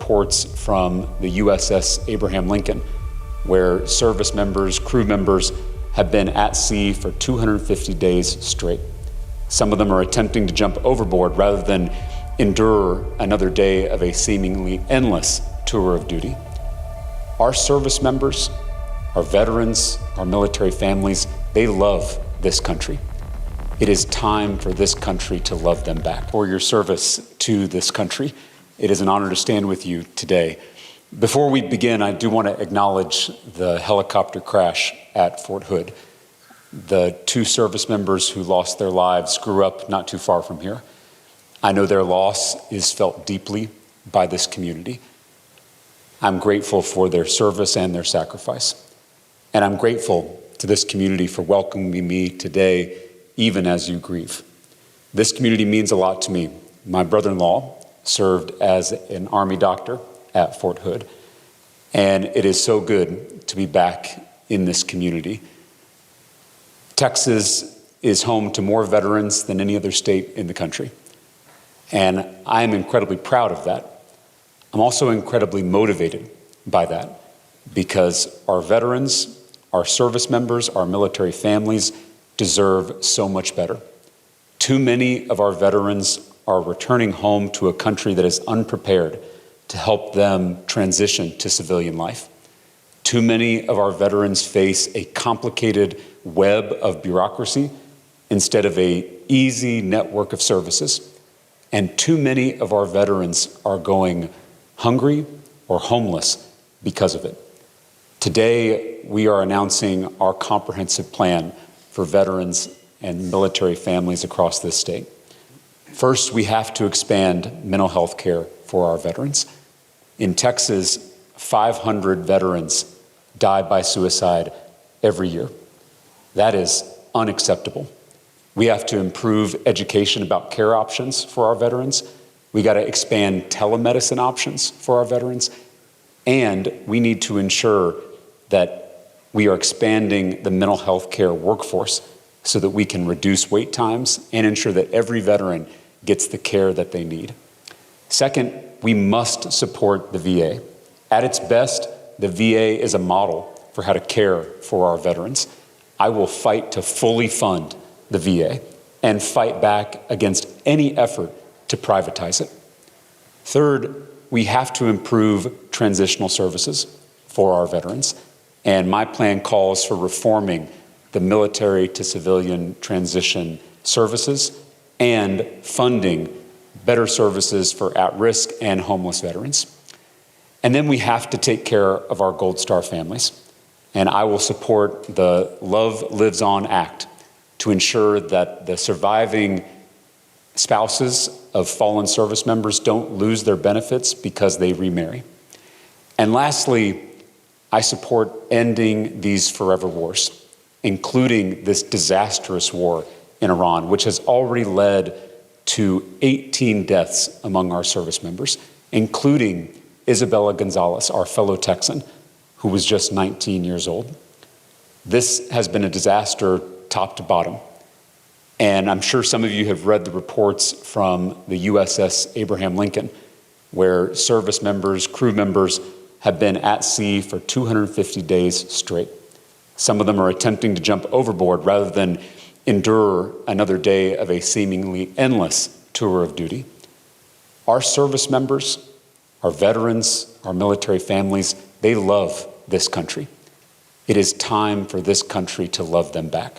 reports from the USS Abraham Lincoln, where service members, crew members have been at sea for 250 days straight. Some of them are attempting to jump overboard rather than endure another day of a seemingly endless tour of duty. Our service members, our veterans, our military families, they love this country. It is time for this country to love them back. For your service to this country, it is an honor to stand with you today. Before we begin, I do want to acknowledge the helicopter crash at Fort Hood. The two service members who lost their lives grew up not too far from here. I know their loss is felt deeply by this community. I'm grateful for their service and their sacrifice. And I'm grateful to this community for welcoming me today, even as you grieve. This community means a lot to me. My brother-in-law served as an Army doctor at Fort Hood, and it is so good to be back in this community. Texas is home to more veterans than any other state in the country, and I am incredibly proud of that. I'm also incredibly motivated by that because our veterans, our service members, our military families deserve so much better. Too many of our veterans are returning home to a country that is unprepared to help them transition to civilian life. Too many of our veterans face a complicated web of bureaucracy instead of an easy network of services. And too many of our veterans are going hungry or homeless because of it. Today, we are announcing our comprehensive plan for veterans and military families across this state. First, we have to expand mental health care for our veterans. In Texas, 500 veterans die by suicide every year. That is unacceptable. We have to improve education about care options for our veterans. We got to expand telemedicine options for our veterans. And we need to ensure that we are expanding the mental health care workforce so that we can reduce wait times and ensure that every veteran gets the care that they need. Second, we must support the VA. At its best, the VA is a model for how to care for our veterans. I will fight to fully fund the VA and fight back against any effort to privatize it. Third, we have to improve transitional services for our veterans. And my plan calls for reforming the military to civilian transition services and funding better services for at-risk and homeless veterans. And then we have to take care of our Gold Star families. And I will support the Love Lives On Act to ensure that the surviving spouses of fallen service members don't lose their benefits because they remarry. And lastly, I support ending these forever wars, including this disastrous war in Iran, which has already led to 18 deaths among our service members, including Isabella Gonzalez, our fellow Texan, who was just 19 years old. This has been a disaster top to bottom. And I'm sure some of you have read the reports from the USS Abraham Lincoln, where service members, crew members have been at sea for 250 days straight. Some of them are attempting to jump overboard rather than endure another day of a seemingly endless tour of duty. Our service members, our veterans, our military families, they love this country. It is time for this country to love them back.